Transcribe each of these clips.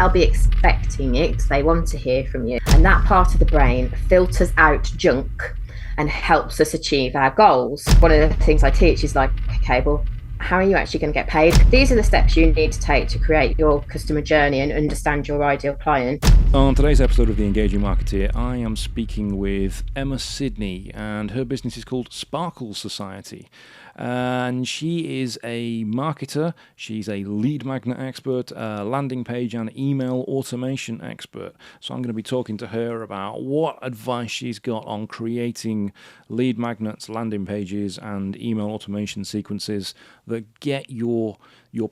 they'll be expecting it. They want to hear from you. And that part of the brain filters out junk and helps us achieve our goals. One of the things I teach is like, okay, well, how are you actually going to get paid? These are the steps you need to take to create your customer journey and understand your ideal client. On today's episode of the Engaging Marketeer, I am speaking with Emma Sidney, and her business is called Sparkle Society. And she is a marketer, she's a lead magnet expert, a landing page and email automation expert. So I'm going to be talking to her about what advice she's got on creating lead magnets, landing pages, and email automation sequences that get your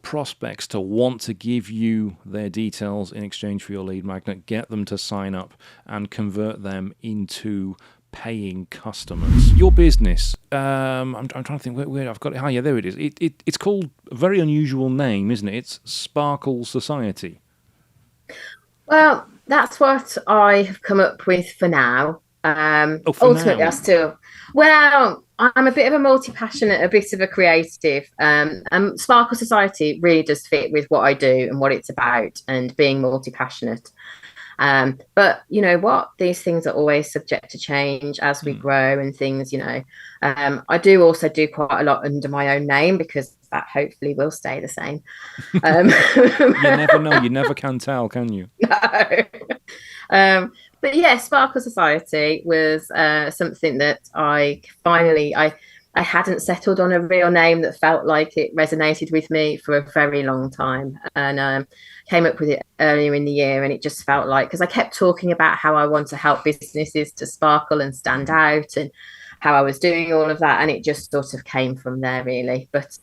prospects to want to give you their details in exchange for your lead magnet, get them to sign up and convert them into paying customers. Your business, I'm trying to think where I've got it. Oh yeah, there it is. It's called a very unusual name, isn't it? It's Sparkle Society. Well, that's what I have come up with for now. Ultimately, now. I'm a bit of a multi-passionate, a bit of a creative. Sparkle Society really does fit with what I do and what it's about, and being multi-passionate. But you know what? These things are always subject to change as we grow and things, you know. I do also do quite a lot under my own name because that hopefully will stay the same. You never know. You never can tell, can you? No. But yeah, Sparkle Society was something that I hadn't settled on a real name that felt like it resonated with me for a very long time, and came up with it earlier in the year. And it just felt like, because I kept talking about how I want to help businesses to sparkle and stand out and how I was doing all of that, and it just sort of came from there really. But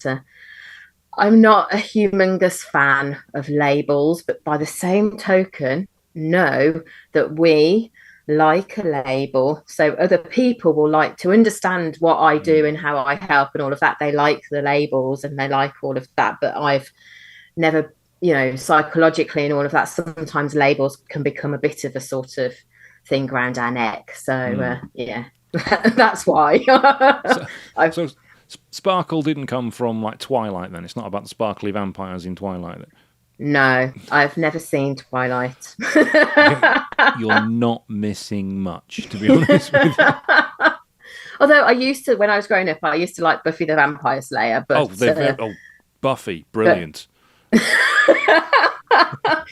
I'm not a humongous fan of labels, but by the same token, know that we like a label, so other people will like to understand what I do and how I help and all of that. They like the labels and they like all of that, but I've never, you know, psychologically and all of that, sometimes labels can become a bit of a sort of thing around our neck. So yeah, that's why. So Sparkle didn't come from like Twilight then? It's not about the sparkly vampires in Twilight then? No, I've never seen Twilight. You're not missing much, to be honest with you. Although I used to, when I was growing up, I used to like Buffy the Vampire Slayer. But Buffy, brilliant. I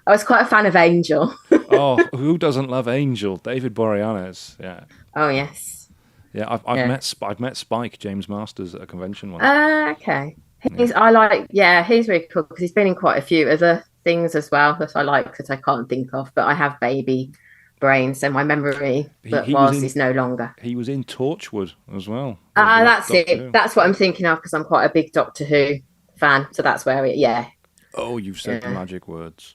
was quite a fan of Angel. Oh, who doesn't love Angel? David Boreanaz, yeah. Oh yes. Yeah, I've met Spike James Masters at a convention once. Okay. He's really cool because he's been in quite a few other things as well that I like that I can't think of, but I have baby brain, so my memory is no longer. He was in Torchwood as well. That's it. Who. That's what I'm thinking of because I'm quite a big Doctor Who fan, so that's where Oh, you've said the magic words.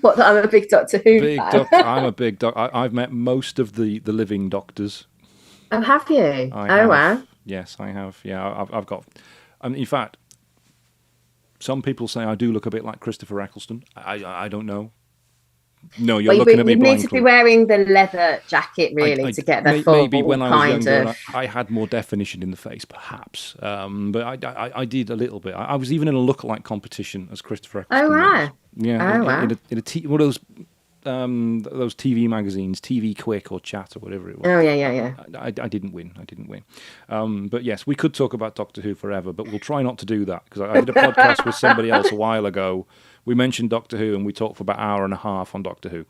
What, that I'm a big Doctor Who fan? I'm a big Doctor. I've met most of the living Doctors. Oh, have you? Wow. Yes, I have. Yeah, I've got. In fact, some people say I do look a bit like Christopher Eccleston. I don't know. No, you're looking at me blankly. You need to be wearing the leather jacket really to get the full maybe when I was younger, I had more definition in the face, perhaps. But I did a little bit. I was even in a lookalike competition as Christopher Eccleston. Oh wow! Yeah, one of those TV magazines, TV Quick or Chat or whatever it was. Oh yeah. I didn't win. But yes, we could talk about Doctor Who forever, but we'll try not to do that because I did a podcast with somebody else a while ago. We mentioned Doctor Who and we talked for about an hour and a half on Doctor Who.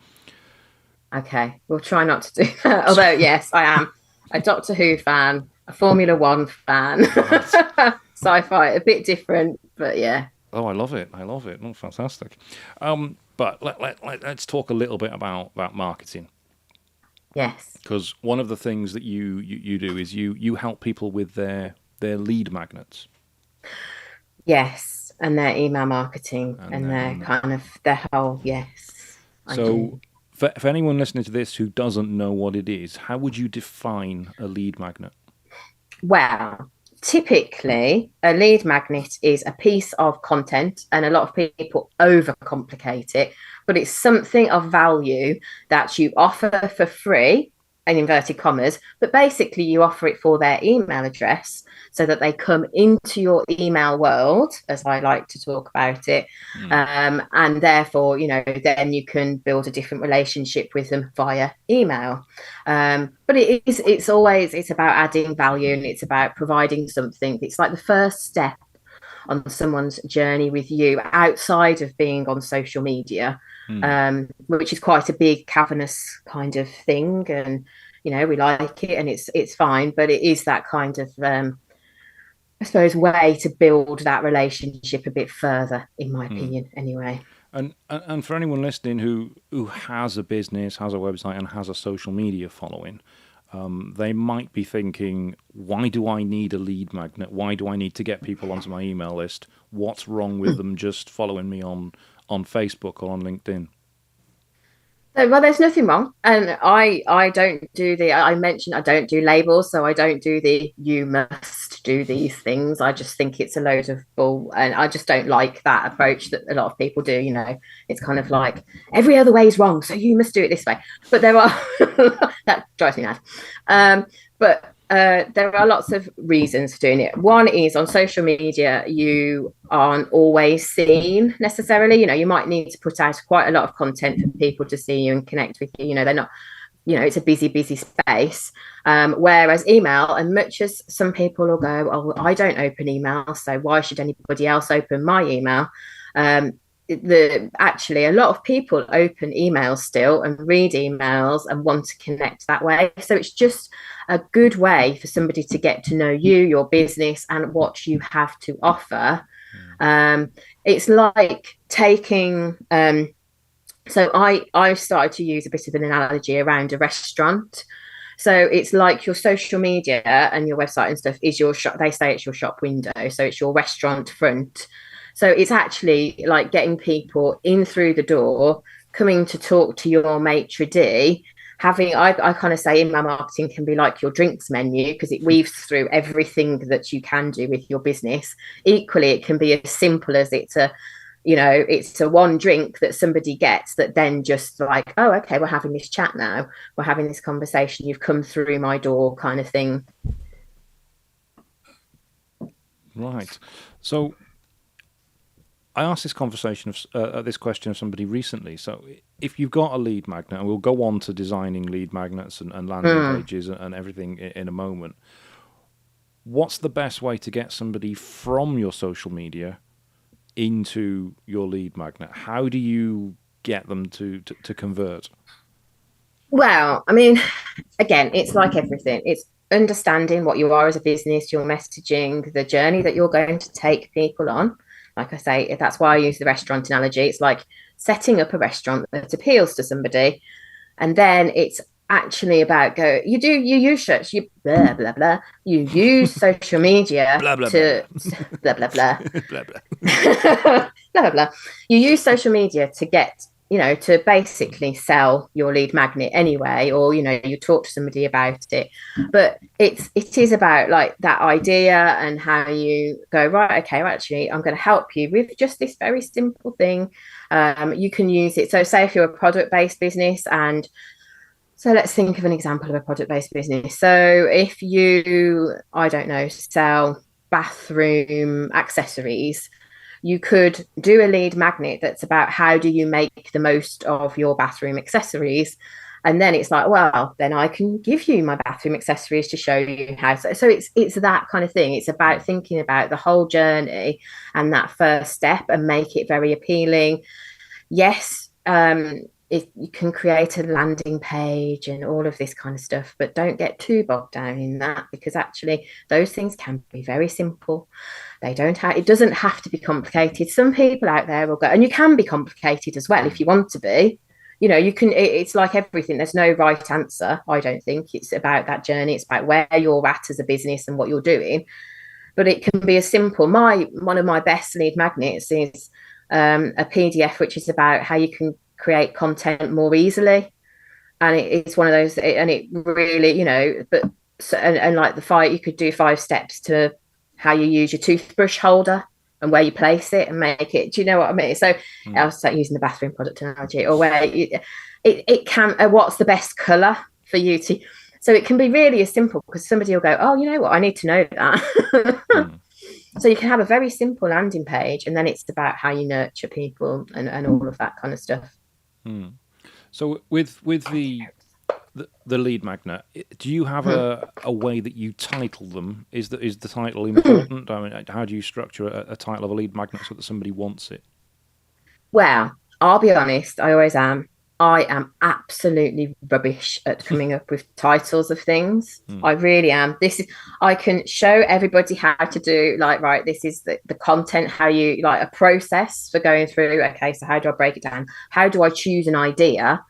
Okay, we'll try not to do that. Although yes, I am a Doctor Who fan, a Formula One fan, sci-fi, a bit different, but yeah. Oh, I love it. Oh, fantastic. But let's talk a little bit about marketing. Yes. Because one of the things that you do is you help people with their lead magnets. Yes, and their email marketing and their kind of their whole, yes. So for anyone listening to this who doesn't know what it is, how would you define a lead magnet? Well, typically, a lead magnet is a piece of content, and a lot of people overcomplicate it, but it's something of value that you offer for free in inverted commas, but basically you offer it for their email address so that they come into your email world, as I like to talk about it. And therefore, then you can build a different relationship with them via email. But it's about adding value, and it's about providing something. It's like the first step on someone's journey with you outside of being on social media, which is quite a big cavernous kind of thing. And, we like it and it's fine, but it is that kind of, I suppose, way to build that relationship a bit further, in my opinion, anyway. And for anyone listening who has a business, has a website, and has a social media following, they might be thinking, why do I need a lead magnet? Why do I need to get people onto my email list? What's wrong with them just following me on Facebook or on LinkedIn? Well, there's nothing wrong. And I don't do I mentioned I don't do labels, so I don't do you must do these things. I just think it's a load of bull, and I just don't like that approach that a lot of people do. It's kind of like every other way is wrong, so you must do it this way. But there are that drives me mad. But there are lots of reasons for doing it. One is, on social media, you aren't always seen necessarily. You might need to put out quite a lot of content for people to see you and connect with you. They're not, it's a busy space. Whereas email, and much as some people will go, oh, I don't open email, so why should anybody else open my email? Actually, a lot of people open emails still and read emails and want to connect that way. So it's just a good way for somebody to get to know you, your business, and what you have to offer. It's like taking so I started to use a bit of an analogy around a restaurant. So it's like your social media and your website and stuff is your shop. They say it's your shop window, so it's your restaurant front. So it's actually like getting people in through the door, coming to talk to your maitre d'. I kind of say email marketing can be like your drinks menu, because it weaves through everything that you can do with your business. Equally, it can be as simple as it's a one drink that somebody gets that then just like, oh, okay, we're having this chat now. We're having this conversation. You've come through my door, kind of thing. Right. So I asked this question of somebody recently. So if you've got a lead magnet, and we'll go on to designing lead magnets and landing pages and everything in a moment, what's the best way to get somebody from your social media into your lead magnet? How do you get them to convert? Well, I mean, again, it's like everything. It's understanding what you are as a business, your messaging, the journey that you're going to take people on. Like I say, that's why I use the restaurant analogy. It's like setting up a restaurant that appeals to somebody. And then it's actually about you use search, you blah, blah, blah. You use social media blah, blah, to blah, blah, blah, blah. blah, blah. Blah, blah, blah. You use social media to get, to basically sell your lead magnet anyway, or, you talk to somebody about it. But it is about like that idea and how you go, right, okay, well, actually, I'm going to help you with just this very simple thing. You can use it. So say if you're a product-based business, and so let's think of an example of a product-based business. So if you, I don't know, sell bathroom accessories, you could do a lead magnet that's about how do you make the most of your bathroom accessories. And then it's like, well, then I can give you my bathroom accessories to show you how. So it's that kind of thing. It's about thinking about the whole journey and that first step and make it very appealing. Yes, if you can create a landing page and all of this kind of stuff, but don't get too bogged down in that, because actually those things can be very simple. It doesn't have to be complicated. Some people out there will go, and you can be complicated as well if you want to be. You can, it's like everything. There's no right answer. I don't think. It's about that journey. It's about where you're at as a business and what you're doing. But it can be as simple. One of my best lead magnets is a PDF, which is about how you can create content more easily. And it's one of those, and it really, but and like you could do 5 steps to how you use your toothbrush holder and where you place it and make it. Do you know what I mean? So I was using the bathroom product analogy, or where it can, what's the best color for you to. So it can be really as simple because somebody will go, oh, you know what, I need to know that. So you can have a very simple landing page, and then it's about how you nurture people and all of that kind of stuff. So with the lead magnet, do you have a way that you title them? Is the title important? I mean, how do you structure a title of a lead magnet so that somebody wants it? Well, I'll be honest, I always am. I am absolutely rubbish at coming up with titles of things. I really am. I can show everybody how to do, like, right, this is the content, how you, like, a process for going through. Okay, so how do I break it down? How do I choose an idea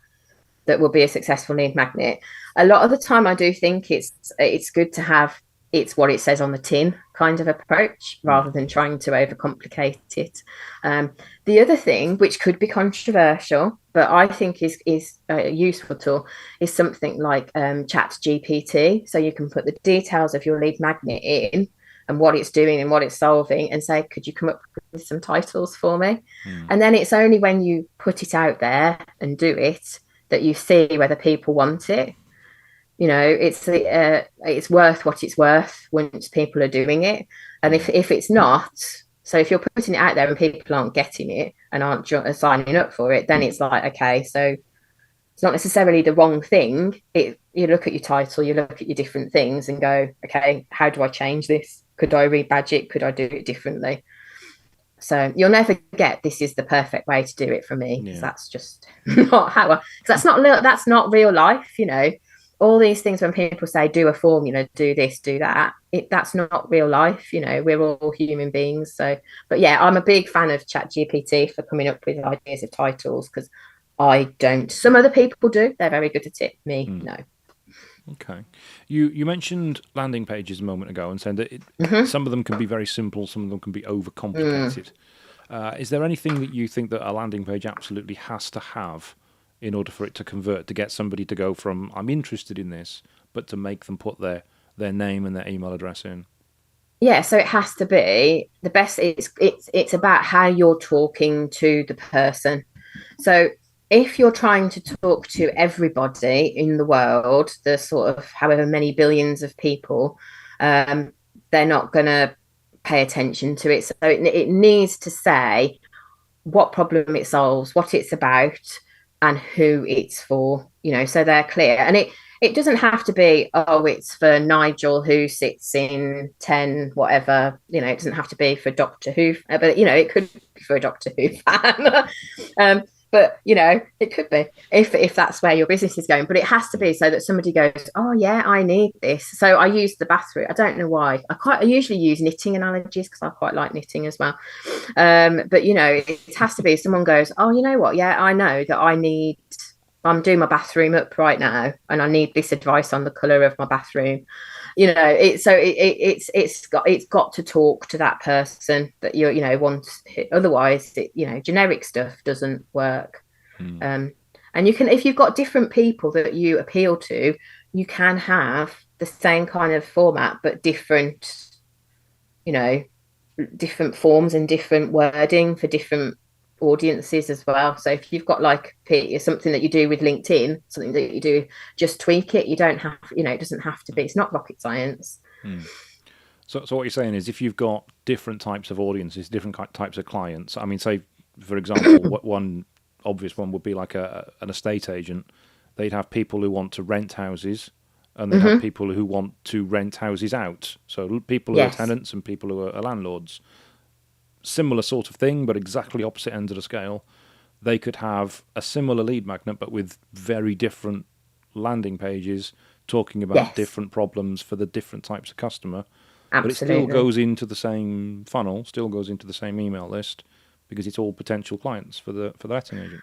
that will be a successful lead magnet? A lot of the time I do think it's good to have it's what it says on the tin kind of approach rather than trying to overcomplicate it. The other thing, which could be controversial, but I think is a useful tool, is something like Chat GPT. So you can put the details of your lead magnet in and what it's doing and what it's solving, and say, could you come up with some titles for me? And then it's only when you put it out there and do it that you see whether people want it. You know, it's worth what it's worth once people are doing it. And if it's not, so if you're putting it out there and people aren't getting it and aren't signing up for it, then it's like, okay, so it's not necessarily the wrong thing. You look at your title, you look at your different things and go, okay, how do I change this? Could I rebadge it? Could I do it differently? So you'll never get this is the perfect way to do it from me, because that's just not how that's not real life. You know, all these things when people say do a formula, do this, do that, that's not real life. You know, we're all human beings. So, but yeah, I'm a big fan of ChatGPT for coming up with ideas of titles, because I don't. Some other people do. They're very good at it. Me, no. Okay. You mentioned landing pages a moment ago and said that some of them can be very simple, some of them can be overcomplicated. Is there anything that you think that a landing page absolutely has to have in order for it to convert, to get somebody to go from I'm interested in this, but to make them put their name and their email address in? Yeah, so it has to be the best. It's about how you're talking to the person. So if you're trying to talk to everybody in the world, the sort of however many billions of people, they're not going to pay attention to it. So it needs to say what problem it solves, what it's about, and who it's for, you know, so they're clear. And it doesn't have to be, oh, it's for Nigel who sits in 10 whatever, you know, it doesn't have to be for Doctor Who, but, you know, it could be for a Doctor Who fan. But, you know, it could be if that's where your business is going. But it has to be so that somebody goes, oh, yeah, I need this. So I use the bathroom. I don't know why. I usually use knitting analogies because I quite like knitting as well. But, you know, it has to be someone goes, oh, you know what? Yeah, I know that I'm doing my bathroom up right now and I need this advice on the colour of my bathroom. You know, it's got to talk to that person that you know wants. Otherwise, you know, generic stuff doesn't work. And you can, if you've got different people that you appeal to, you can have the same kind of format but different, you know, different forms and different wording for different audiences as well. So if you've got like something that you do with LinkedIn, something that you do, just tweak it. You don't have, you know, it doesn't have to be, it's not rocket science. So what you're saying is if you've got different types of audiences, different types of clients, I mean, say, for example, one obvious one would be like an estate agent. They'd have people who want to rent houses and they'd have people who want to rent houses out. So people who are tenants and people who are landlords. Similar sort of thing, but exactly opposite ends of the scale. They could have a similar lead magnet, but with very different landing pages talking about different problems for the different types of customer. Absolutely. But it still goes into the same funnel, still goes into the same email list, because it's all potential clients for the letting agent.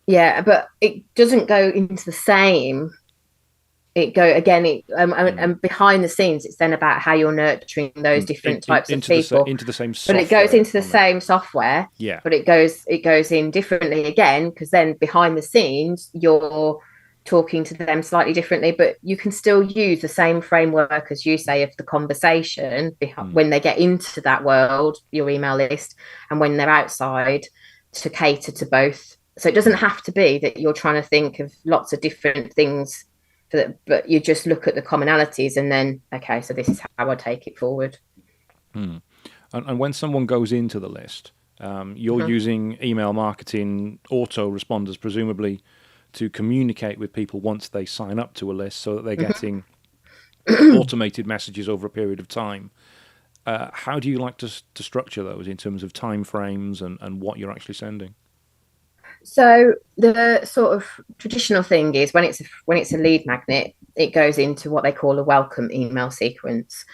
Yeah, but it doesn't go into the same. It go again, and behind the scenes, it's then about how you're nurturing those different types of people into the same software. But it goes into the same software. Yeah. But it goes in differently again, because then behind the scenes, you're talking to them slightly differently, but you can still use the same framework as you say of the conversation when they get into that world, your email list, and when they're outside, to cater to both. So it doesn't have to be that you're trying to think of lots of different things but you just look at the commonalities and then, okay, so this is how I take it forward. And when someone goes into the list, you're using email marketing autoresponders, presumably, to communicate with people once they sign up to a list so that they're getting automated messages over a period of time. How do you like to structure those in terms of time frames and what you're actually sending? So the sort of traditional thing is when it's a lead magnet, it goes into what they call a welcome email sequence,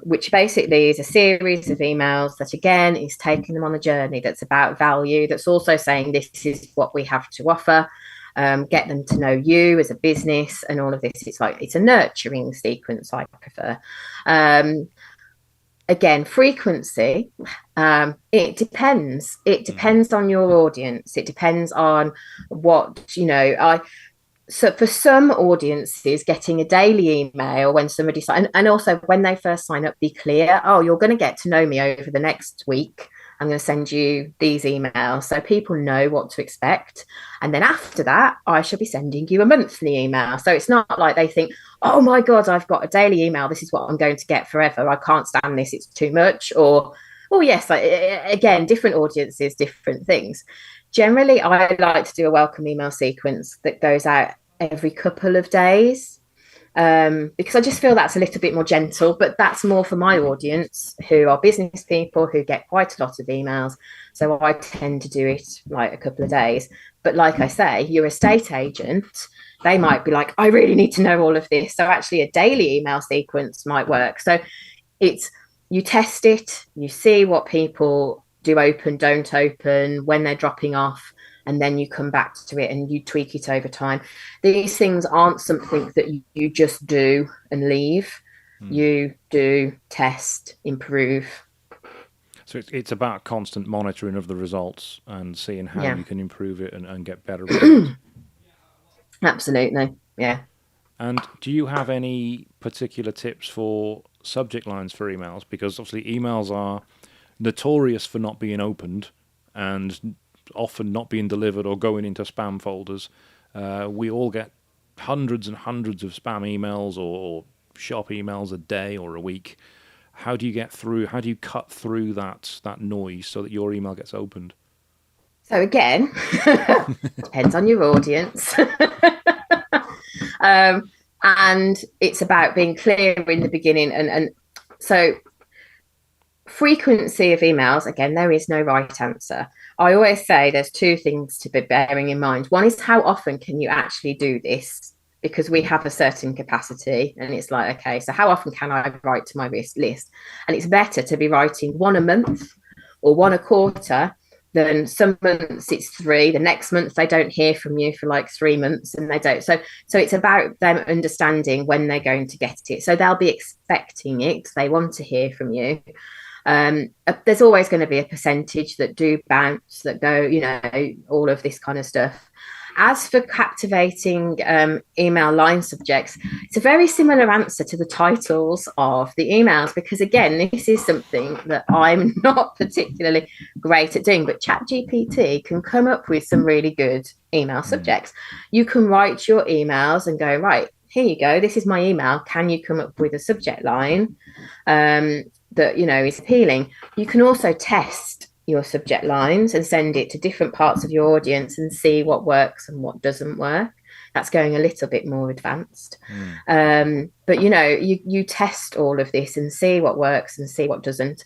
which basically is a series of emails that again is taking them on a journey that's about value, that's also saying this is what we have to offer, get them to know you as a business and all of this. It's a nurturing sequence, I prefer. Again, frequency, it depends on your audience. It depends on what so for some audiences, getting a daily email when somebody and also when they first sign up, be clear, oh, you're going to get to know me over the next week. I'm going to send you these emails so people know what to expect. And then after that, I shall be sending you a monthly email. So it's not like they think, oh my God, I've got a daily email. This is what I'm going to get forever. I can't stand this. It's too much. Or, oh, yes, again, different audiences, different things. Generally, I like to do a welcome email sequence that goes out every couple of days. Because I just feel that's a little bit more gentle, but that's more for my audience who are business people who get quite a lot of emails. So I tend to do it like a couple of days. But like I say, your estate agent, they might be like, I really need to know all of this. So actually a daily email sequence might work. So you test it, you see what people do open, don't open, when they're dropping off, and then you come back to it and you tweak it over time. These things aren't something that you just do and leave. You do, test, improve. So it's about constant monitoring of the results and seeing how you can improve it and get better results. Absolutely, yeah. And do you have any particular tips for subject lines for emails? Because obviously emails are notorious for not being opened and often not being delivered or going into spam folders. We all get hundreds and hundreds of spam emails or shop emails a day or a week. How do you cut through that noise so that your email gets opened? So again, depends on your audience. And it's about being clear in the beginning. And so frequency of emails, again, there is no right answer. I always say there's two things to be bearing in mind. One is how often can you actually do this? Because we have a certain capacity and it's like, okay, so how often can I write to my list? And it's better to be writing one a month or one a quarter than some months it's 3. The next month they don't hear from you for like 3 months and they don't. So it's about them understanding when they're going to get it. So they'll be expecting it. They want to hear from you. There's always going to be a percentage that do bounce, that go, all of this kind of stuff. As for captivating email line subjects, it's a very similar answer to the titles of the emails, because again, this is something that I'm not particularly great at doing, but ChatGPT can come up with some really good email subjects. You can write your emails and go, right, here you go, this is my email. Can you come up with a subject line that is appealing? You can also test your subject lines and send it to different parts of your audience and see what works and what doesn't work. That's going a little bit more advanced. But you test all of this and see what works and see what doesn't.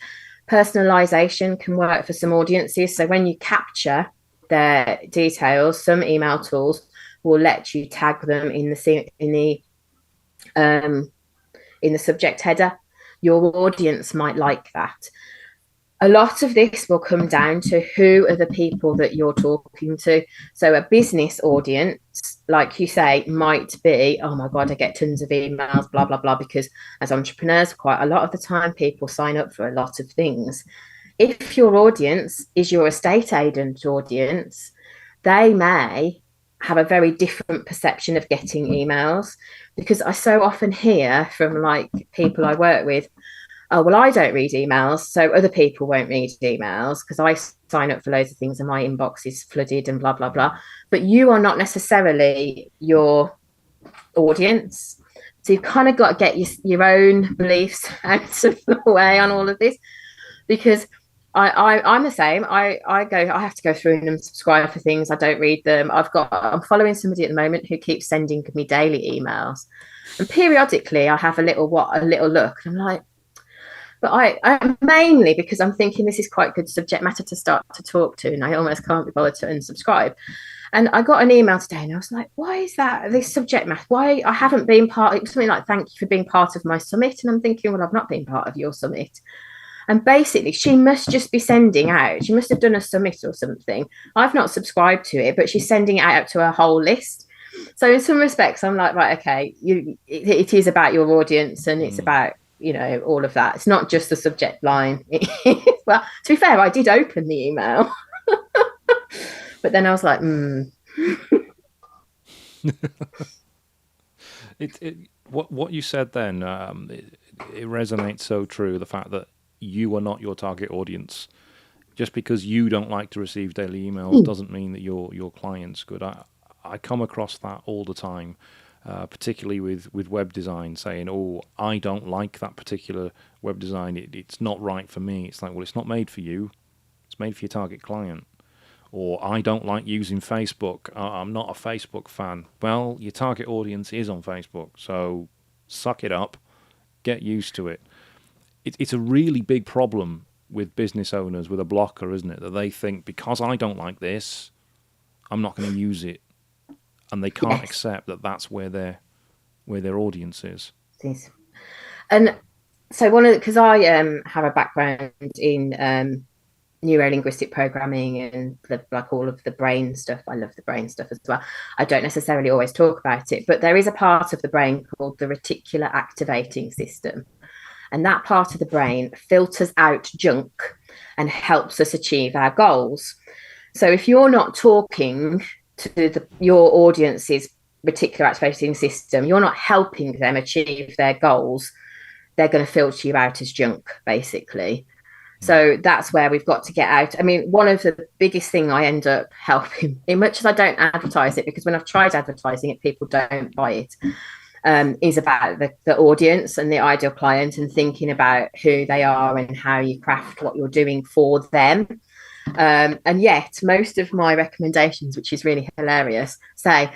Personalization can work for some audiences. So when you capture their details, some email tools will let you tag them in the subject header. Your audience might like that. A lot of this will come down to who are the people that you're talking to. So a business audience, like you say, might be, oh my God, I get tons of emails, blah, blah, blah, because as entrepreneurs, quite a lot of the time, people sign up for a lot of things. If your audience is your estate agent audience, they may have a very different perception of getting emails, because I so often hear from like people I work with, oh, well, I don't read emails, so other people won't read emails because I sign up for loads of things and my inbox is flooded and blah, blah, blah. But you are not necessarily your audience. So you've kind of got to get your own beliefs out of the way on all of this, because I'm the same. I have to go through and subscribe for things. I don't read them. I'm following somebody at the moment who keeps sending me daily emails, and periodically I have a little look, and I'm like, but I mainly because I'm thinking this is quite good subject matter to start to talk to, and I almost can't be bothered to unsubscribe. And I got an email today, and I was like, why is that this subject matter? Why I haven't been part of something like, thank you for being part of my summit. And I'm thinking, well, I've not been part of your summit. And basically, she must just be sending out. She must have done a summit or something. I've not subscribed to it, but she's sending it out to her whole list. So in some respects, I'm like, right, okay, it is about your audience, and it's about, all of that. It's not just the subject line. Well, to be fair, I did open the email, but then I was like, What you said then, it resonates so true. The fact that you are not your target audience. Just because you don't like to receive daily emails doesn't mean that your client's good. I come across that all the time, particularly with web design, saying, "Oh, I don't like that particular web design. It's not right for me." It's like, well, it's not made for you. It's made for your target client. Or I don't like using Facebook. I'm not a Facebook fan. Well, your target audience is on Facebook, so suck it up. Get used to it. It's a really big problem with business owners with a blocker, isn't it? That they think, because I don't like this, I'm not going to use it, and they can't accept that that's where their audience is. And so because I have a background in neuro-linguistic programming and all of the brain stuff. I love the brain stuff as well. I don't necessarily always talk about it, but there is a part of the brain called the reticular activating system. And that part of the brain filters out junk and helps us achieve our goals. So if you're not talking to your audience's reticular activating system, you're not helping them achieve their goals, they're going to filter you out as junk, basically. So that's where we've got to get out. I mean, one of the biggest thing I end up helping, in much as I don't advertise it, because when I've tried advertising it, people don't buy it, is about the audience and the ideal client, and thinking about who they are and how you craft what you're doing for them. And yet most of my recommendations, which is really hilarious, say,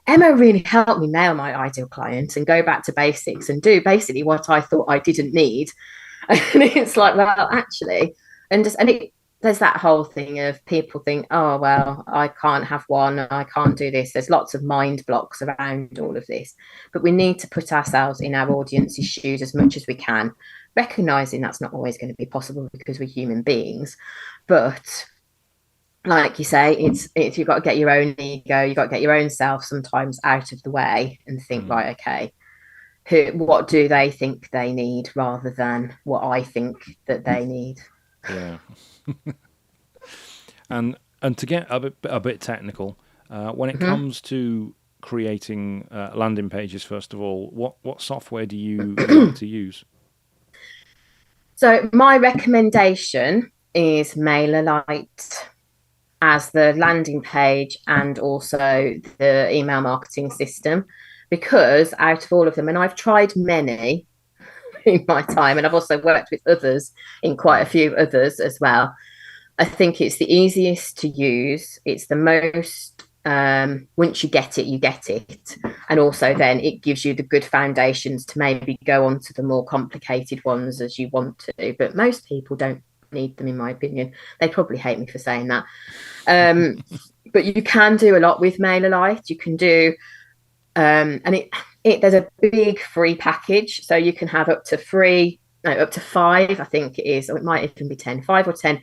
Emma really helped me nail my ideal client and go back to basics and do basically what I thought I didn't need. And it's like, well, actually, there's that whole thing of people think, oh, well, I can't have one, I can't do this. There's lots of mind blocks around all of this, but we need to put ourselves in our audience's shoes as much as we can, recognizing that's not always going to be possible because we're human beings. But like you say, it's you've got to get your own ego, you've got to get your own self sometimes out of the way and think, right, okay, what do they think they need rather than what I think that they need. Yeah. and to get a bit technical, when it comes to creating landing pages, first of all, what software do you like to use? So my recommendation is MailerLite as the landing page and also the email marketing system, because out of all of them, and I've tried many in my time, and I've also worked with others in quite a few others as well, I think it's the easiest to use. It's the most, once you get it. And also then it gives you the good foundations to maybe go on to the more complicated ones as you want to. But most people don't need them, in my opinion. They probably hate me for saying that. But you can do a lot with MailerLite. You can do, and there's a big free package. So you can have up to 5, I think it is, or it might even be 10, 5 or 10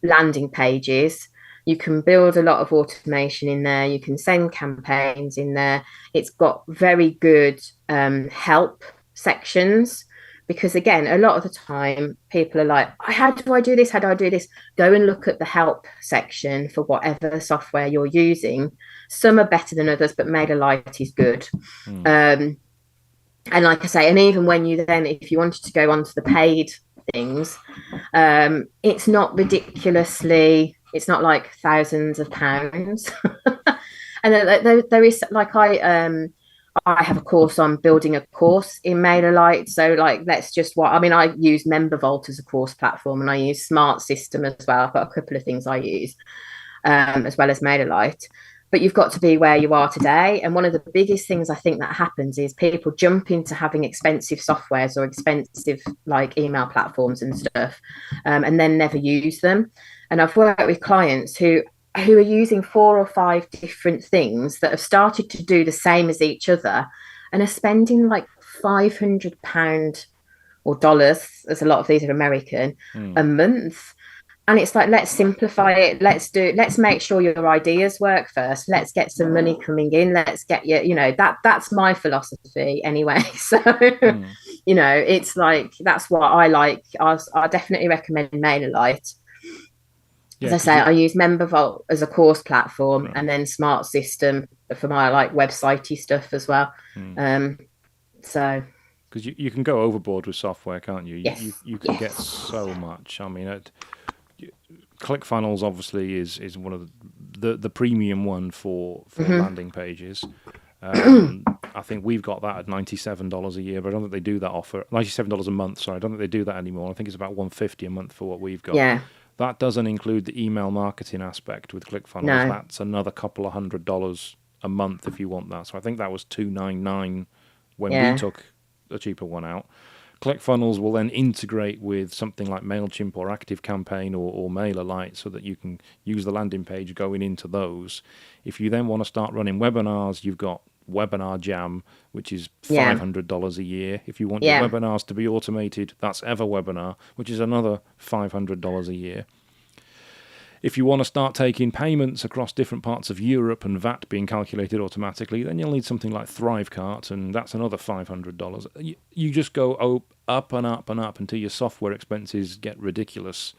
landing pages. You can build a lot of automation in there. You can send campaigns in there. It's got very good help sections, because again, a lot of the time people are like, how do I do this? How do I do this? Go and look at the help section for whatever software you're using. Some are better than others, but MailerLite is good. And like I say, and even when if you wanted to go onto the paid things, it's not ridiculously, it's not like thousands of pounds. And there is, like, I have a course on building a course in MailerLite. So like, I use MemberVault as a course platform, and I use Smart System as well. I've got a couple of things I use, as well as MailerLite. But you've got to be where you are today. And one of the biggest things I think that happens is people jump into having expensive softwares or expensive like email platforms and stuff, and then never use them. And I've worked with clients who are using 4 or 5 different things that have started to do the same as each other and are spending like £500 or dollars, as a lot of these are American, a month. And it's like, let's simplify it. Let's make sure your ideas work first. Let's get some money coming in. Let's get that's my philosophy anyway. So, it's like, that's what I like. I definitely recommend MailerLite. As I say, I use MemberVault as a course platform, and then Smart System for my like websitey stuff as well. So because you can go overboard with software, can't you? Yes. You can get so much. I mean, ClickFunnels obviously is one of the premium one for landing pages. I think we've got that at $97 a year, but I don't think they do that offer. $97 a month, sorry. I don't think they do that anymore. I think it's about $150 a month for what we've got. Yeah. That doesn't include the email marketing aspect with ClickFunnels. No. That's another couple of $100 a month if you want that. So I think that was $299 when we took a cheaper one out. ClickFunnels will then integrate with something like MailChimp or ActiveCampaign or MailerLite so that you can use the landing page going into those. If you then want to start running webinars, you've got Webinar Jam, which is $500 a year. If you want your webinars to be automated, that's EverWebinar, which is another $500 a year. If you want to start taking payments across different parts of Europe and VAT being calculated automatically, then you'll need something like Thrivecart, and that's another $500. You just go up and up and up until your software expenses get ridiculous,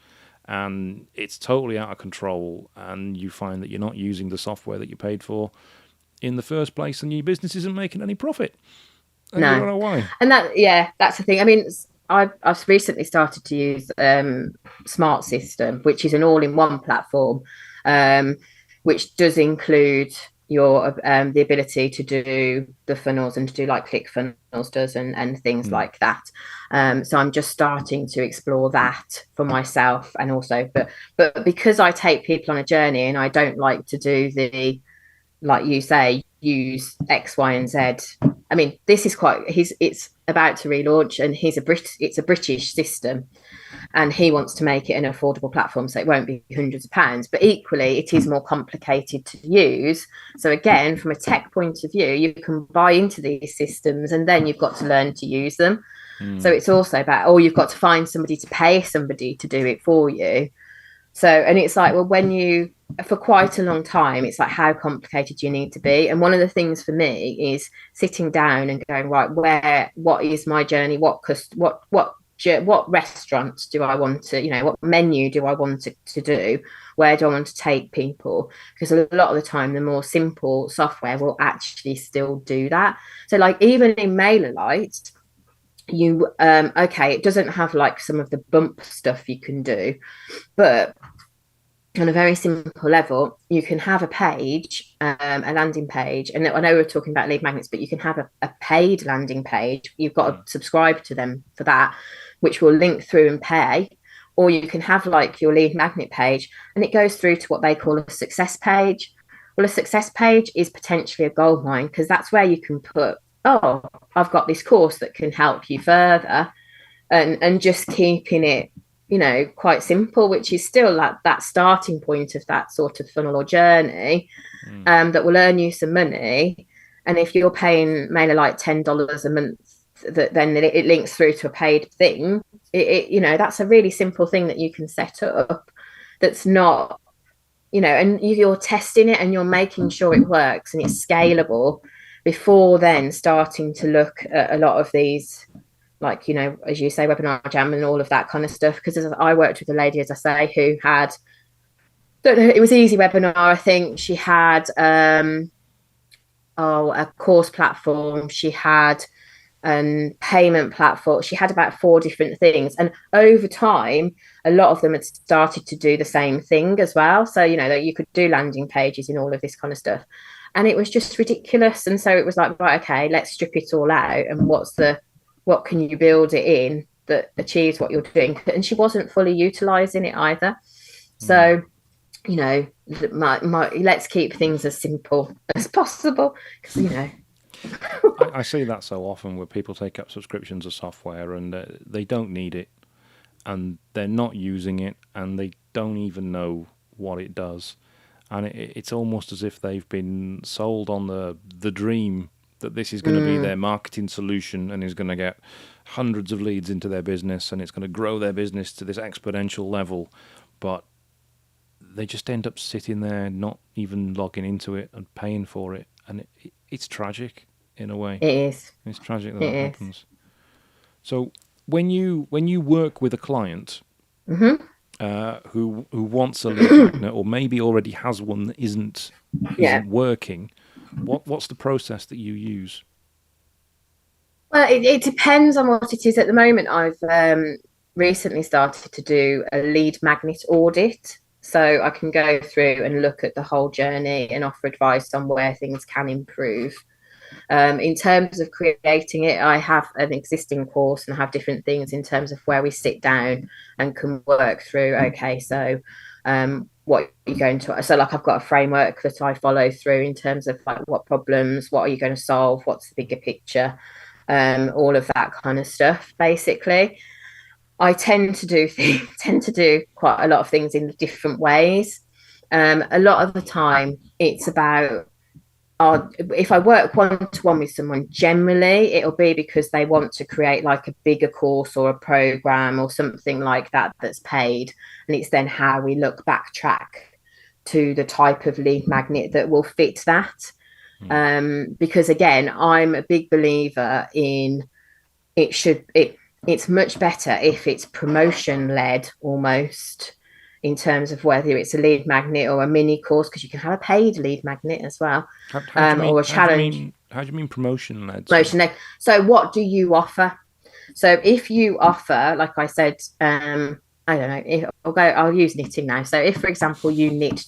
and it's totally out of control, and you find that you're not using the software that you paid for in the first place, and your business isn't making any profit. And you don't know why. And that's the thing. I mean, I've recently started to use Smart System, which is an all-in-one platform, which does include your the ability to do the funnels and to do like ClickFunnels does and things like that. So I'm just starting to explore that for myself, and also, but because I take people on a journey and I don't like to do the, like you say, use X, Y, and Z. I mean, this is it's about to relaunch, and it's a British system, and he wants to make it an affordable platform, so it won't be hundreds of pounds, but equally it is more complicated to use. So again, from a tech point of view, you can buy into these systems and then you've got to learn to use them. So it's also about, you've got to find somebody to pay somebody to do it for you. So, and it's like, well, for quite a long time, it's like, how complicated do you need to be? And one of the things for me is sitting down and going, right, what is my journey? What restaurants do I want to, what menu do I want to do? Where do I want to take people? Because a lot of the time, the more simple software will actually still do that. So like, even in MailerLite, it doesn't have like some of the bump stuff you can do, but on a very simple level, you can have a page, a landing page. And I know we're talking about lead magnets, but you can have a paid landing page. You've got to subscribe to them for that, which will link through and pay. Or you can have like your lead magnet page, and it goes through to what they call a success page. Well, a success page is potentially a gold mine, because that's where you can put, I've got this course that can help you further, and just keeping it, quite simple, which is still that starting point of that sort of funnel or journey, that will earn you some money. And if you're paying MailerLite $10 a month, then it links through to a paid thing. That's a really simple thing that you can set up. That's not, and you're testing it and you're making sure it works and it's scalable before then starting to look at a lot of these, like, as you say, Webinar Jam and all of that kind of stuff. Because I worked with a lady, as I say, who had, it was Easy Webinar, I think. She had a course platform. She had and payment platform. She had about 4 different things. And over time, a lot of them had started to do the same thing as well. So, that you could do landing pages and all of this kind of stuff. And it was just ridiculous. And so it was like, right, okay, let's strip it all out. And what can you build it in that achieves what you're doing? And she wasn't fully utilizing it either. So, let's keep things as simple as possible because, I see that so often where people take up subscriptions of software and they don't need it and they're not using it and they don't even know what it does. And it's almost as if they've been sold on the dream that this is going to be their marketing solution and is going to get hundreds of leads into their business and it's going to grow their business to this exponential level. But they just end up sitting there, not even logging into it and paying for it. And it's tragic in a way. It is. It's tragic that happens. So when you work with a client who wants a lead magnet or maybe already has one that isn't working, what's the process that you use? Well, it depends on what it is. At the moment, I've recently started to do a lead magnet audit. So I can go through and look at the whole journey and offer advice on where things can improve. In terms of creating it, I have an existing course and have different things in terms of where we sit down and can work through, okay, so what are you going to, so like I've got a framework that I follow through in terms of like what problems, what are you going to solve, what's the bigger picture, all of that kind of stuff, basically. I tend to do quite a lot of things in different ways. A lot of the time, it's about if I work one-to-one with someone, generally it'll be because they want to create like a bigger course or a program or something like that that's paid, and it's then how we backtrack to the type of lead magnet that will fit that. Because again, I'm a big believer in it's much better if it's promotion led almost, in terms of whether it's a lead magnet or a mini course, because you can have a paid lead magnet as well, or a challenge. How do you mean promotion led? Promotion led. So what do you offer? So if you offer, like I said, I don't know, I'll use knitting now. So if, for example, you knit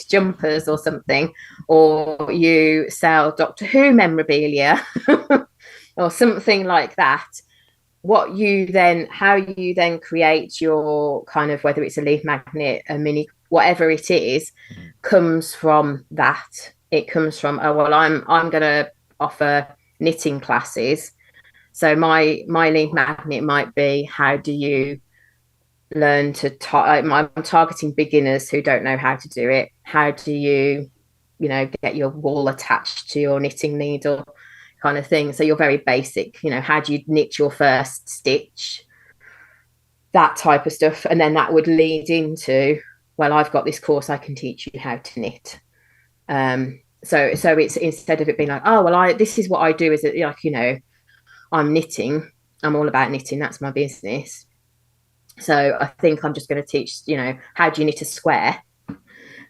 jumpers or something, or you sell Doctor Who memorabilia or something like that, how you then create your kind of, whether it's a lead magnet, a mini, whatever it is, comes from that. It comes from, I'm going to offer knitting classes. So my lead magnet might be, how do you learn to I'm targeting beginners who don't know how to do it. How do you get your wool attached to your knitting needle, kind of thing. So you're very basic, how do you knit your first stitch, that type of stuff. And then that would lead into, well, I've got this course, I can teach you how to knit. So it's, instead of it being like, oh, well, this is what I do, is it like, I'm knitting, I'm all about knitting, that's my business. So I think I'm just going to teach, how do you knit a square?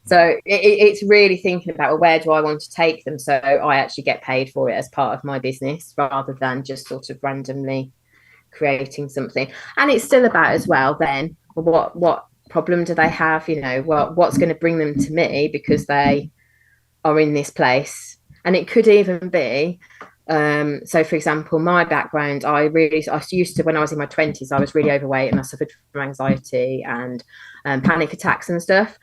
So it's really thinking about, well, where do I want to take them, so I actually get paid for it as part of my business, rather than just sort of randomly creating something. And it's still about as well then, what problem do they have? What's going to bring them to me because they are in this place. And it could even be, so for example, my background, I used to, when I was in my 20s, I was really overweight and I suffered from anxiety and panic attacks and stuff.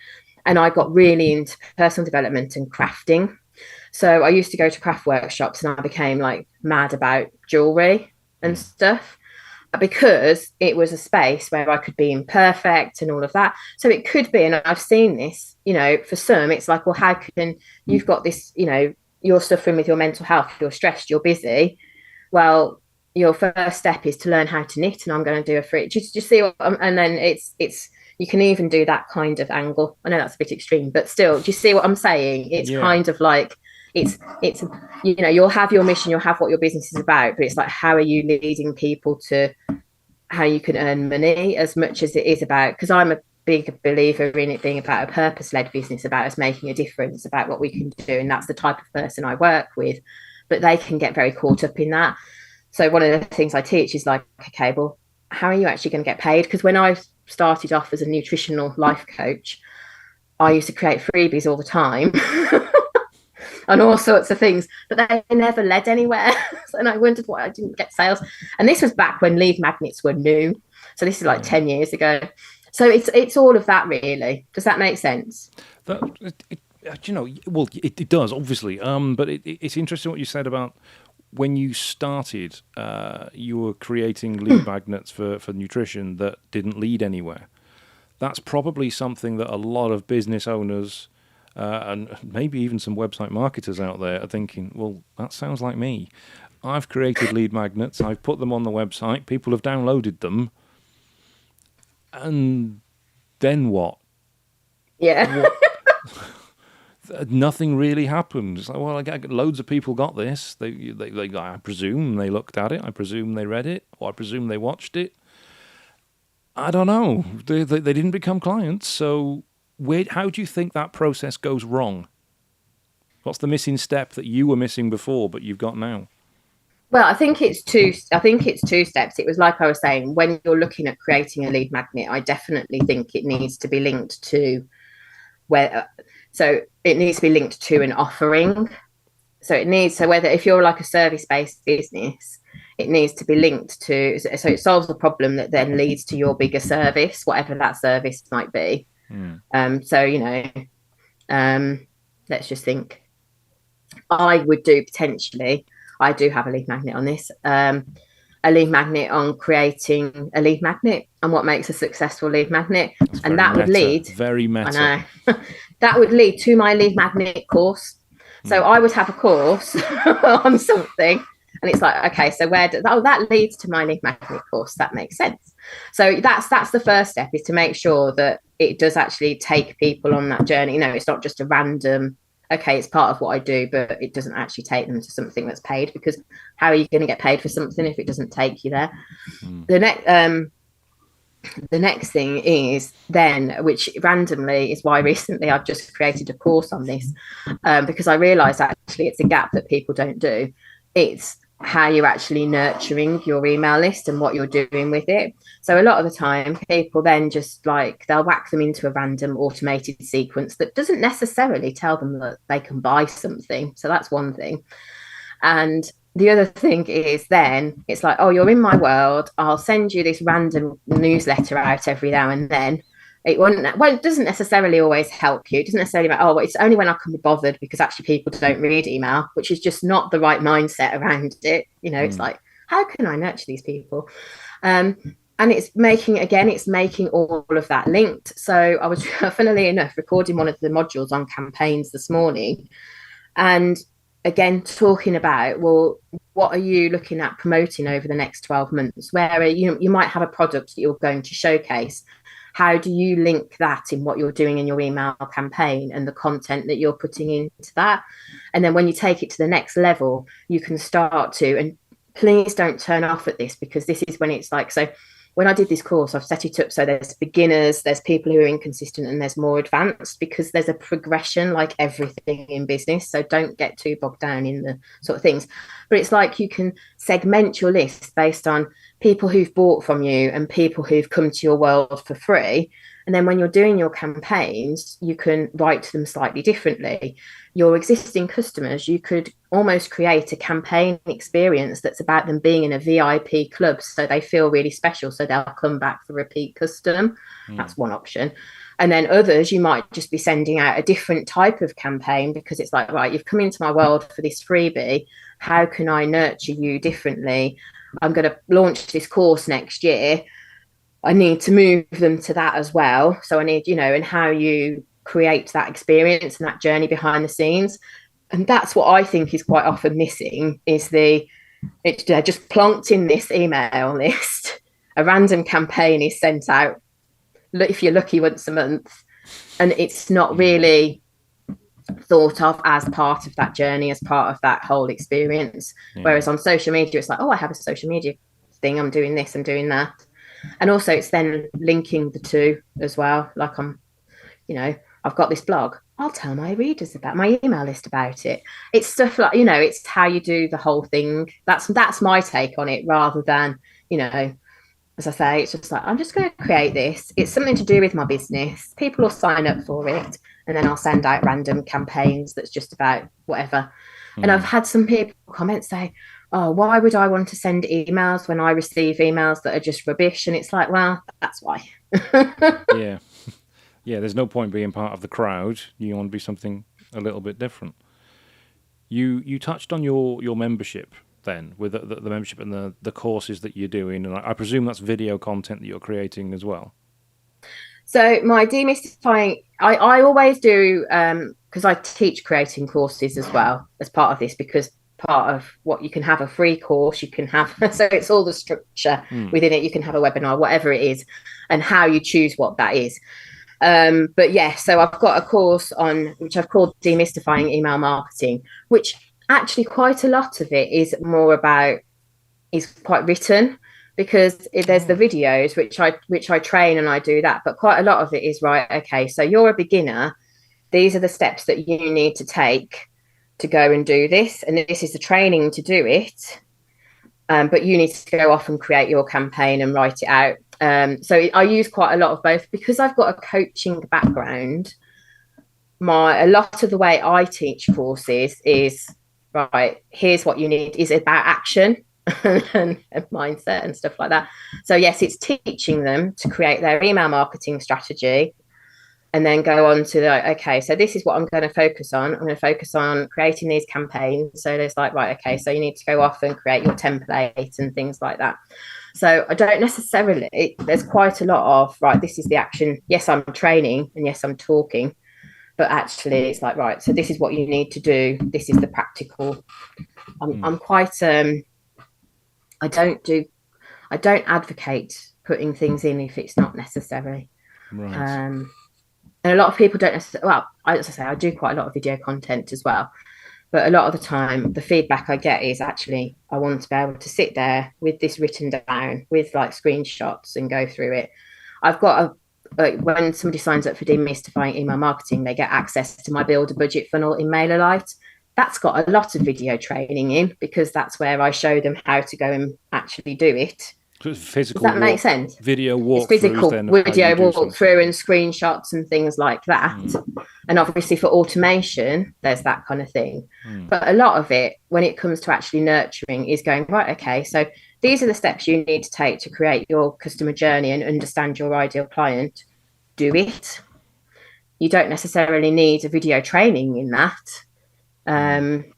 And I got really into personal development and crafting. So I used to go to craft workshops and I became like mad about jewelry and stuff, because it was a space where I could be imperfect and all of that. So it could be, and I've seen this, for some, it's like, well, how can, you've got this, you're suffering with your mental health, you're stressed, you're busy. Well, your first step is to learn how to knit, and I'm going to do a free, just see what, and then it's, you can even do that kind of angle. I know that's a bit extreme, but still, do you see what I'm saying? It's kind of like, it's you'll have your mission, you'll have what your business is about, but it's like, how are you leading people to how you can earn money, as much as it is about, because I'm a big believer in it being about a purpose-led business, about us making a difference, about what we can do. And that's the type of person I work with. but they can get very caught up in that. So one of the things I teach is like, okay, well, how are you actually going to get paid? Because when I started off as a nutritional life coach, I used to create freebies all the time on all sorts of things, but they never led anywhere. And I wondered why I didn't get sales. And this was back when lead magnets were new. So this is like 10 years ago. So it's all of that, really. Does that make sense? It does, obviously. But it's interesting what you said about when you started, you were creating lead magnets for nutrition that didn't lead anywhere. That's probably something that a lot of business owners and maybe even some website marketers out there are thinking, well, that sounds like me. I've created lead magnets. I've put them on the website. People have downloaded them. And then what? Yeah. Nothing really happened. It's like, well, loads of people got this. They, I presume they looked at it. I presume they read it. Or I presume they watched it. I don't know. They didn't become clients. So how do you think that process goes wrong? What's the missing step that you were missing before, but you've got now? Well, I think it's two steps. It was like I was saying, when you're looking at creating a lead magnet, I definitely think it needs to be linked to it needs to be linked to an offering. So whether if you're like a service-based business, it needs to be linked to, so it solves a problem that then leads to your bigger service, whatever that service might be. Let's just think. I do have a lead magnet on this. A lead magnet on creating a lead magnet and what makes a successful lead magnet. And that would lead very meta. I know. That would lead to my lead magnet course. So I would have a course on something. And it's like, okay, so that leads to my lead magnet course. That makes sense. So that's the first step, is to make sure that it does actually take people on that journey. It's not just a random, okay, it's part of what I do, but it doesn't actually take them to something that's paid, because how are you going to get paid for something if it doesn't take you there? The next thing is then, which randomly is why recently I've just created a course on this, because I realized actually it's a gap that people don't do. It's how you're actually nurturing your email list and what you're doing with it. So a lot of the time people then just they'll whack them into a random automated sequence that doesn't necessarily tell them that they can buy something. So that's one thing. And the other thing is then it's like, oh, you're in my world. I'll send you this random newsletter out every now and then. It doesn't necessarily always help you. It doesn't necessarily matter, oh, it's only when I can be bothered, because actually people don't read email, which is just not the right mindset around it. It's like, how can I nurture these people? And it's making all of that linked. So I was, funnily enough, recording one of the modules on campaigns this morning, and again talking about, well, what are you looking at promoting over the next 12 months, where you might have a product that you're going to showcase. How do you link that in what you're doing in your email campaign and the content that you're putting into that? And then when you take it to the next level, you can start to, and please don't turn off at this, because this is when it's like, so when I did this course, I've set it up so there's beginners, there's people who are inconsistent, and there's more advanced, because there's a progression like everything in business. So don't get too bogged down in the sort of things. But it's like you can segment your list based on people who've bought from you and people who've come to your world for free. And then when you're doing your campaigns, you can write to them slightly differently. Your existing customers, you could almost create a campaign experience that's about them being in a VIP club, so they feel really special, so they'll come back for repeat custom. That's one option. And then others, you might just be sending out a different type of campaign, because it's like, right, you've come into my world for this freebie. How can I nurture you differently? I'm going to launch this course next year. I need to move them to that as well. So I need, and how you create that experience and that journey behind the scenes. And that's what I think is quite often missing, is it's just plonked in this email list. A random campaign is sent out, if you're lucky, once a month. And it's not really thought of as part of that journey, as part of that whole experience. Whereas on social media, it's like, oh, I have a social media thing. I'm doing this, I'm doing that. And also it's then linking the two as well. Like I've got this blog. I'll tell my readers about my email list about it. It's stuff like, you know, it's how you do the whole thing. That's my take on it, rather than, you know, as I say, it's just like, I'm just going to create this. It's something to do with my business. People will sign up for it. And then I'll send out random campaigns that's just about whatever. And I've Mm. had some people comment say, oh, why would I want to send emails when I receive emails that are just rubbish? And it's like, well, that's why. Yeah. Yeah, there's no point being part of the crowd. You want to be something a little bit different. You touched on your membership then, with the membership and the courses that you're doing, and I presume that's video content that you're creating as well. So my demystifying, I always do, because I teach creating courses as well as part of this, because part of what you can have a free course, you can have, so it's all the structure Mm. within it. You can have a webinar, whatever it is, and how you choose what that is. But yeah, so I've got a course on, which I've called Demystifying Email Marketing, which actually quite a lot of it is quite written, because there's the Oh. videos which I train and I do that, but quite a lot of it is, right, okay, so you're a beginner, these are the steps that you need to take to go and do this, and this is the training to do it. But you need to go off and create your campaign and write it out. So I use quite a lot of both, because I've got a coaching background. A lot of the way I teach courses is, right, here's what you need, is about action and mindset and stuff like that. So yes, it's teaching them to create their email marketing strategy, and then go on to okay, so this is what I'm going to focus on. I'm going to focus on creating these campaigns. So there's like, right, okay, so you need to go off and create your template and things like that. So I don't necessarily, there's quite a lot of, right, this is the action. Yes, I'm training, and yes, I'm talking, but actually it's like, right, so this is what you need to do. This is the practical. Mm. I'm quite, I don't do, I don't advocate putting things in if it's not necessary. Right. And a lot of people don't necessarily, well, as I say, I do quite a lot of video content as well. But a lot of the time, the feedback I get is, actually, I want to be able to sit there with this written down with like screenshots and go through it. I've got when somebody signs up for Demystifying Email Marketing, they get access to my Build a Budget funnel in MailerLite. That's got a lot of video training in, because that's where I show them how to go and actually do it. So it's Does physical that make sense? video It's walkthroughs physical then of how you video do something. walkthrough and screenshots and things like that. Mm. And obviously for automation, there's that kind of thing. Mm. But a lot of it, when it comes to actually nurturing, is going, right, okay, so these are the steps you need to take to create your customer journey and understand your ideal client. Do it. You don't necessarily need a video training in that. Mm.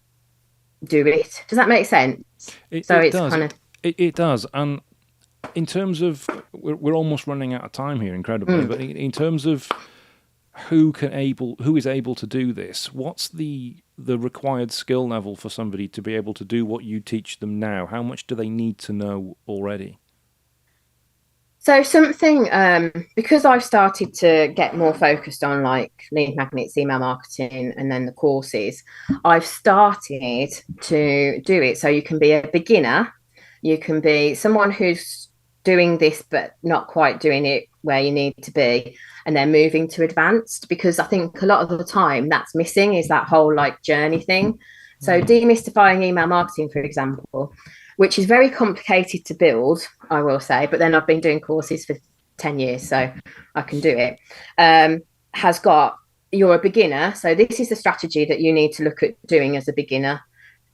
Do it. Does that make sense? So It it's does. kind of, It does. And in terms of, we're almost running out of time here, incredibly. But in terms of who is able to do this, what's the required skill level for somebody to be able to do what you teach them now? How much do they need to know already? so something, because I've started to get more focused on like lead magnets, email marketing, and then the courses, I've started to do it. So you can be a beginner, you can be someone who's doing this but not quite doing it where you need to be, and then moving to advanced, because I think a lot of the time that's missing, is that whole like journey thing. So Mm. demystifying email marketing, for example, which is very complicated to build, I will say, but then I've been doing courses for 10 years, so I can do it. Has got, you're a beginner, so this is the strategy that you need to look at doing as a beginner.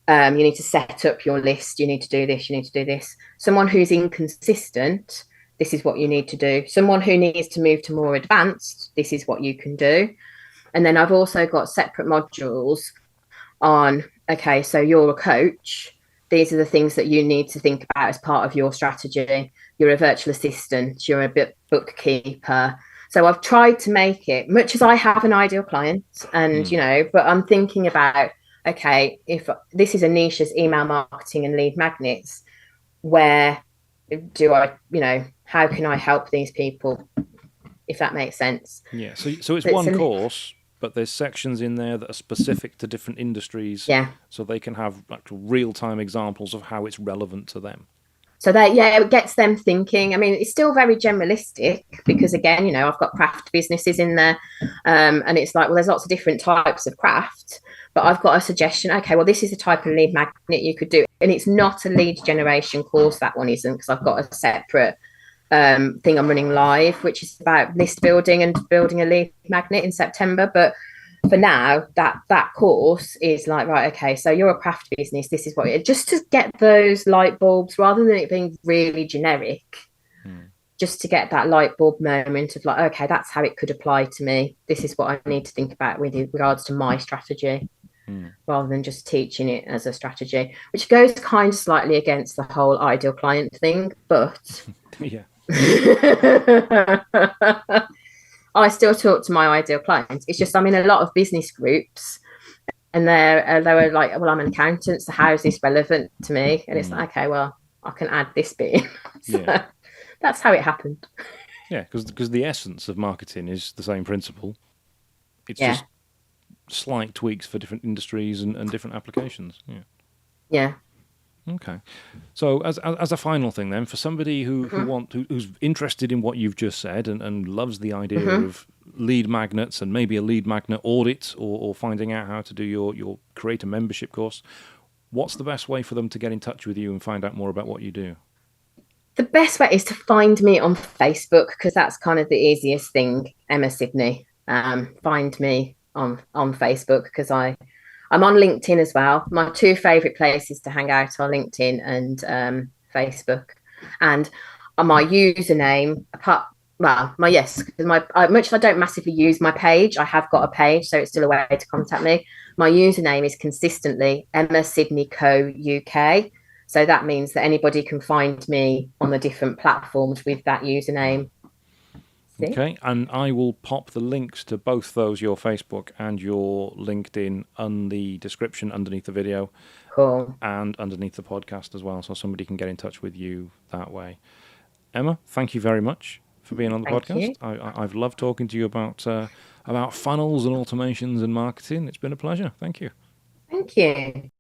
You need to set up your list, you need to do this, you need to do this. Someone who's inconsistent, this is what you need to do. Someone who needs to move to more advanced, this is what you can do. And then I've also got separate modules on, okay, so you're a coach, these are the things that you need to think about as part of your strategy. You're a virtual assistant, you're a bookkeeper. So I've tried to make it, much as I have an ideal client, and Mm. but I'm thinking about, okay, if this is a niche as email marketing and lead magnets, where do I, how can I help these people, if that makes sense? Yeah. So it's It's one course, but there's sections in there that are specific to different industries, yeah. so they can have actual real-time examples of how it's relevant to them. So that, yeah, it gets them thinking. I mean, it's still very generalistic because, again, I've got craft businesses in there, and it's like, well, there's lots of different types of craft, but I've got a suggestion. Okay, well, this is the type of lead magnet you could do, and it's not a lead generation course. That one isn't, because I've got a separate thing I'm running live, which is about list building and building a lead magnet in September. But for now, that course is like, right, okay, so you're a craft business, this is what it is, just to get those light bulbs, rather than it being really generic, just to get that light bulb moment of like, okay, that's how it could apply to me, this is what I need to think about with regards to my strategy, rather than just teaching it as a strategy, which goes kind of slightly against the whole ideal client thing, but Yeah. I still talk to my ideal clients. It's just I'm in a lot of business groups, and they were like, "Well, I'm an accountant, so how is this relevant to me?" And it's like, okay, well, I can add this bit in. So Yeah. that's how it happened. Yeah, because the essence of marketing is the same principle. It's Yeah, just slight tweaks for different industries and different applications. Yeah. yeah. Okay. So as a final thing then, for somebody who's interested in what you've just said and loves the idea of lead magnets and maybe a lead magnet audit or finding out how to do your create a membership course, what's the best way for them to get in touch with you and find out more about what you do? The best way is to find me on Facebook, because that's kind of the easiest thing. Emma Sidney. Find me on Facebook, because I'm on LinkedIn as well. My two favorite places to hang out are LinkedIn and Facebook. And my username, apart, well, my yes, because much as I don't massively use my page, I have got a page, so it's still a way to contact me. My username is consistently Emma Sidney Co UK. So that means that anybody can find me on the different platforms with that username. See? Okay, and I will pop the links to both those, your Facebook and your LinkedIn, on the description underneath the video. Cool. And underneath the podcast as well, so somebody can get in touch with you that way. Emma, thank you very much for being on the podcast. I've loved talking to you about funnels and automations and marketing. It's been a pleasure. Thank you. Thank you.